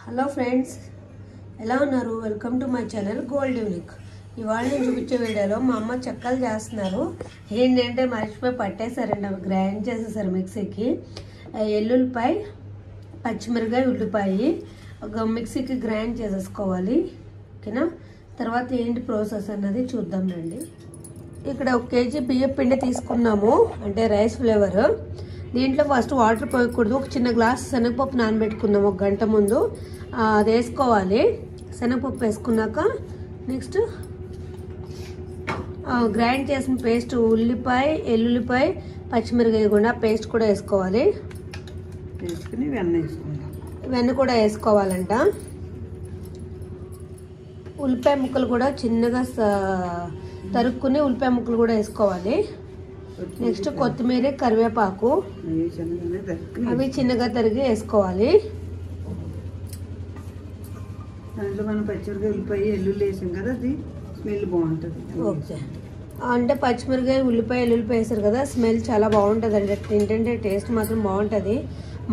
Hello friends, ఎలా ఉన్నారు? Welcome to my channel gold unique. ఇవాళ నేను చూపించే వీడియోలో మా అమ్మ చెక్కలు చేస్తున్నారు. ఏంటంటే మర్చిపోయి పట్టేశారండి, అవి గ్రైండ్ చేసేసారు మిక్సీకి. ఎల్లుల్లిపాయ, పచ్చిమిరకాయ, ఉల్లిపాయ ఒక మిక్సీకి గ్రైండ్ చేసేసుకోవాలి. ఓకేనా? తర్వాత ఏంటి ప్రాసెస్ అన్నది చూద్దాం రండి. ఇక్కడ 1 కేజీ బియ్యం పిండి తీసుకున్నాము, అంటే రైస్ ఫ్లేవర్. దీంట్లో ఫస్ట్ వాటర్ పోయకూడదు. ఒక చిన్న గ్లాస్ శనగపప్పు నానబెట్టుకుందాం 1 గంట ముందు. అది వేసుకోవాలి. శనగపప్పు వేసుకున్నాక నెక్స్ట్ గ్రైండ్ చేసిన పేస్ట్, ఉల్లిపాయ, ఎల్లుల్లిపాయ, పచ్చిమిరకాయ కూడా పేస్ట్ కూడా వేసుకోవాలి. వేసుకుని వెన్న కూడా వేసుకోవాలంట. ఉల్లిపాయ ముక్కలు కూడా చిన్నగా తరుక్కుని ఉల్లిపాయ ముక్కలు కూడా వేసుకోవాలి. నెక్స్ట్ కొత్తిమీర, కరివేపాకు అవి చిన్నగా తరిగి వేసుకోవాలి. దాంట్లో మనం పచ్చిమిరకాయ, ఉల్లిపాయ, ఎల్లుల్లి వేసాం కదా, అది స్మెల్ బాగుంటుంది. ఓకే, అంటే పచ్చిమిరకాయ, ఉల్లిపాయ, ఎల్లుల్లిపాయ వేసారు కదా, స్మెల్ చాలా బాగుంటుంది అండి. ఏంటంటే టేస్ట్ మాత్రం బాగుంటుంది.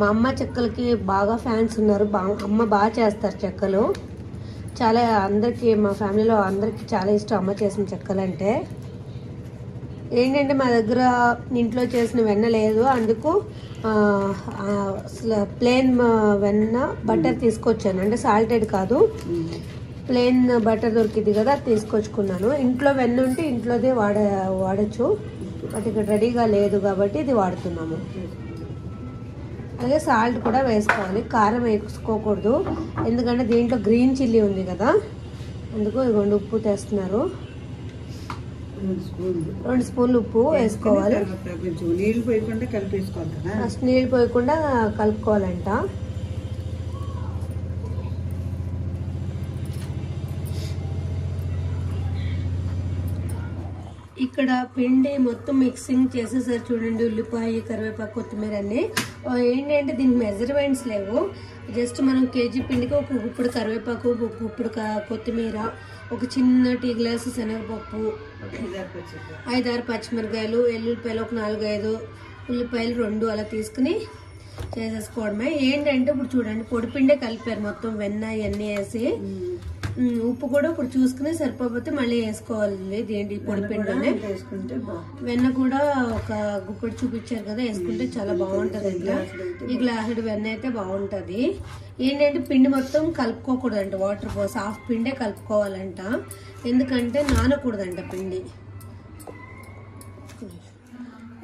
మా అమ్మ చెక్కలకి బాగా ఫ్యాన్స్ ఉన్నారు. అమ్మ బాగా చేస్తారు చెక్కలు. చాలా అందరికీ, మా ఫ్యామిలీలో అందరికీ చాలా ఇష్టం అమ్మ చేసిన చెక్కలు అంటే. ఏంటంటే మా దగ్గర ఇంట్లో చేసిన వెన్న లేదు, అందుకు ప్లెయిన్ వెన్న బటర్ తీసుకొచ్చాను. అంటే సాల్టెడ్ కాదు, ప్లెయిన్ బటర్ దొరికింది కదా, తీసుకొచ్చుకున్నాను. ఇంట్లో వెన్న ఉంటే ఇంట్లోదే వాడచ్చు, బట్ ఇక్కడ రెడీగా లేదు కాబట్టి ఇది వాడుతున్నాము. అలాగే సాల్ట్ కూడా వేసుకోవాలి. కారం వేసుకోకూడదు, ఎందుకంటే దీంట్లో గ్రీన్ చిల్లీ ఉంది కదా, అందుకు ఇదిగోండి ఉప్పు తెస్తున్నారు. 2 స్పూన్లు ఉప్పు వేసుకోవాలి. నీళ్ళు పోయకుండా కలిపేసుకోవాలి కదా, ఫస్ట్ నీళ్ళు పోయకుండా కలుపుకోవాలంట. ఇక్కడ పిండి మొత్తం మిక్సింగ్ చేసేసారు చూడండి. ఉల్లిపాయ, కరివేపాకు, కొత్తిమీర అన్ని. ఏంటంటే దీనికి మెజర్మెంట్స్ లేవు. జస్ట్ మనం కేజీ పిండికి 1 గుప్పుడు కరివేపాకు, 1 గుప్పుడు కొత్తిమీర, ఒక చిన్న టీ గ్లాసు శనగపప్పు, 5-6 పచ్చిమిరకాయలు, ఎల్లుల్లిపాయలు ఒక 4-5, ఉల్లిపాయలు 2 అలా తీసుకుని చేసేసుకోవడమే. ఏంటంటే ఇప్పుడు చూడండి, పొడిపిండే కలిపారు మొత్తం, వెన్న ఇవన్నీ వేసి. ఉప్పు కూడా ఇప్పుడు చూసుకుని సరిపోతే మళ్ళీ వేసుకోవాలి. ఏంటి పొడిపిండిలోనే వెన్న కూడా ఒక గుప్పెడు చూపించారు కదా, వేసుకుంటే చాలా బాగుంటది. ఈ గ్లాసుడు వెన్న అయితే బాగుంటది. ఏంటంటే పిండి మొత్తం కలుపుకోకూడదంట, వాటర్ పోసి హాఫ్ పిండే కలుపుకోవాలంట. ఎందుకంటే నానకూడదంట పిండి.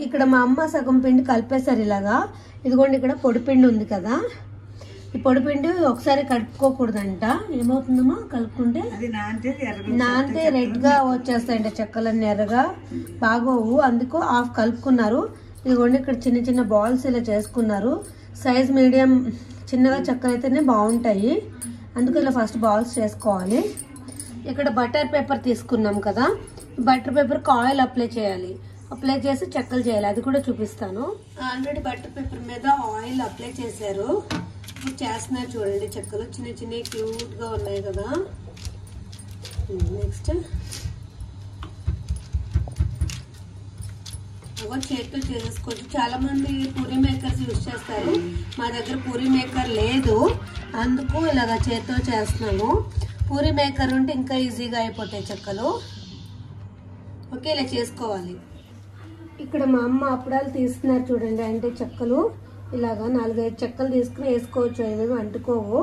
ఇక్కడ మా అమ్మ సగం పిండి కలిపేశారు ఇలాగా. ఇదిగోండి, ఇక్కడ పొడిపిండి ఉంది కదా, ఈ పొడిపిండి ఒకసారి కలుపుకోకూడదంట. ఏమవుతుందమ్మా కలుపుకుంటే? నానితే రెడ్ గా వచ్చేస్తాయంట చెక్కలన్నీ, ఎర్రగా బాగోవు. అందుకు హాఫ్ కలుపుకున్నారు. ఇదిగోండి, ఇక్కడ చిన్న చిన్న బాల్స్ ఇలా చేసుకున్నారు. సైజ్ మీడియం చిన్నగా చెక్కలు అయితేనే బాగుంటాయి, అందుకు ఇలా ఫస్ట్ బాల్స్ చేసుకోవాలి. ఇక్కడ బటర్ పేపర్ తీసుకున్నాం కదా, బటర్ పేపర్కి ఆయిల్ అప్లై చేయాలి. అప్లై చేసి చెక్కలు చేయాలి, అది కూడా చూపిస్తాను. ఆల్రెడీ బటర్ పేపర్ మీద ఆయిల్ అప్లై చేశారు. చేస్తున్నారు చూడండి, చెక్కలు చిన్న చిన్న క్యూట్ గా ఉన్నాయి కదా. నెక్స్ట్ చేతితో చేసేసుకోవచ్చు. చాలా మంది పూరీ మేకర్స్ యూజ్ చేస్తారు. మా దగ్గర పూరీ మేకర్ లేదు, అందుకు ఇలాగా చేతితో చేస్తున్నాము. పూరీ మేకర్ ఉంటే ఇంకా ఈజీగా అయిపోతాయి చెక్కలు. ఓకే, ఇలా చేసుకోవాలి. ఇక్కడ మా అమ్మ అప్పడాలు తీస్తున్నారు చూడండి. అంటే చెక్కలు ఇలాగా 4-5 చెక్కలు తీసుకుని వేసుకోవచ్చు, ఏమేమి అంటుకోవు.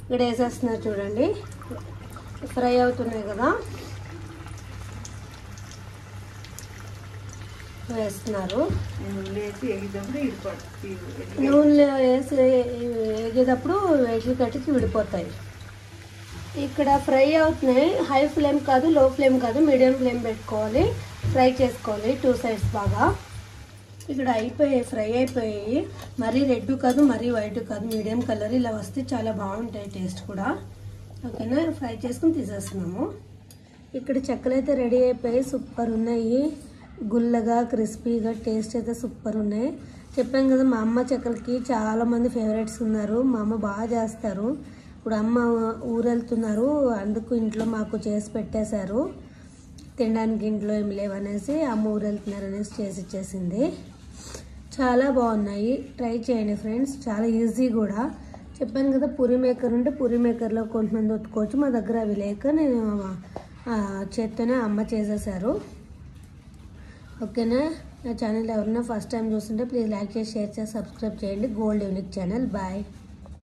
ఇక్కడ వేసేస్తున్నారు చూడండి, ఫ్రై అవుతున్నాయి కదా, వేస్తున్నారు. నూనెలో వేసి వేగేటప్పుడు వేగి కట్టికి విడిపోతాయి. ఇక్కడ ఫ్రై అవుతున్నాయి. హై ఫ్లేమ్ కాదు, లో ఫ్లేమ్ కాదు, మీడియం ఫ్లేమ్ పెట్టుకోవాలి. ఫ్రై చేసుకోవాలి 2 సైడ్స్ బాగా. ఇక్కడ అయిపోయాయి, ఫ్రై అయిపోయాయి. మరీ రెడ్ కాదు, మరీ వైట్ కాదు, మీడియం కలర్. ఇలా వస్తే చాలా బాగుంటాయి టేస్ట్ కూడా. ఓకేనా? ఫ్రై చేసుకుని తీసేస్తున్నాము. ఇక్కడ చెక్కలు అయితే రెడీ అయిపోయి సూపర్ ఉన్నాయి. గుల్లగా, క్రిస్పీగా, టేస్ట్ అయితే సూపర్ ఉన్నాయి. చెప్పాను కదా, మా అమ్మ చెక్కలకి చాలా మంది ఫేవరెట్స్ ఉన్నారు. మా అమ్మ బాగా చేస్తారు. ఇప్పుడు అమ్మ ఊరెళ్తున్నారు, అందుకు ఇంట్లో మాకు చేసి పెట్టేశారు. తినడానికి ఇంట్లో ఏమి లేవనేసి అమ్మ ఊరెళ్తున్నారు అనేసి చేసి ఇచ్చేసింది. చాలా బాగున్నాయి, ట్రై చేయండి ఫ్రెండ్స్. చాలా ఈజీ కూడా, చెప్పాను కదా పూరీ మేకర్ ఉంటే పూరీ మేకర్లో కొంతమంది ఒత్తుకోవచ్చు. మా దగ్గర అవి లేక నేను చేత్తోనే అమ్మ చేసేసారు. ఓకేనా. నా ఛానల్ ఎవరైనా ఫస్ట్ టైం చూస్తుంటే ప్లీజ్ లైక్ చేసి షేర్ చేసి సబ్స్క్రైబ్ చేయండి. Gold unique channel. బాయ్.